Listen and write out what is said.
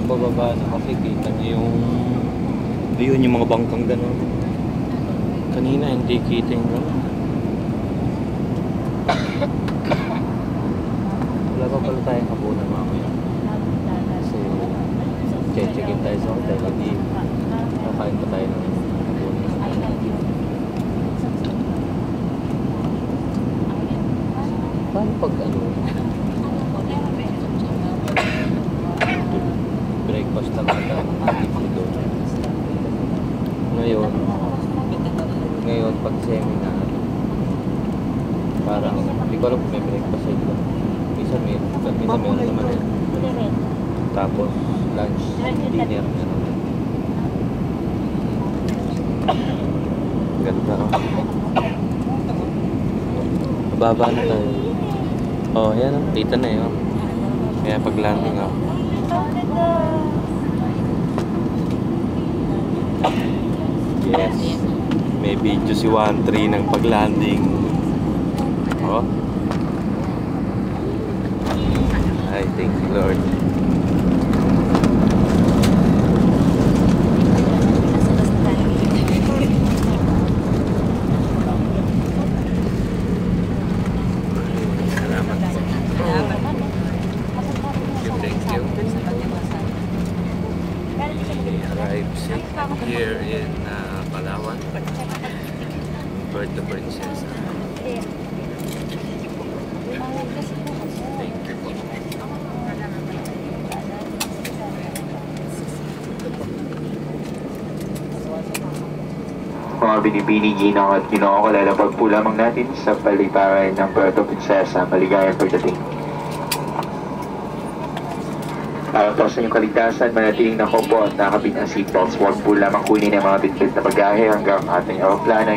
pababa na kasi kita niyo yung yun yung mga bangkang gano'n. Kanina hindi kita yung gano'n. Wala pa pala tayong hapunan mamaya. So, check-in tayo sa hotel. Hindi kakain pa tayo ng hapunan. Paano pag ano? Breakfast lang ata. Ngayon pag seminar parang hindi ko alam kung may breakfast sa ito. Minsan meron naman yan. Tapos lunch, dinner meron. Ganda ka. Mababa na tayo. Oh, yan o. Dito na yun. Kaya pag landing ako. Yes. May video si 1-3 ng pag-landing. Oh. Ay, thank you Lord. Salamat po. Thank you. We arrived here in Palawan. Puerto Princesa. Thank you po. Mga binibini, ginang at ginoo ko, lalapag po lamang natin sa paliparan ng Puerto Princesa. Maligayang pagdating. Para po sa inyong kaligtasan, manatiling nakaupo at nakabit ang seatbelts. Huwag po lamang kunin ang mga bitbit na bagahe hanggang ating aeroplano.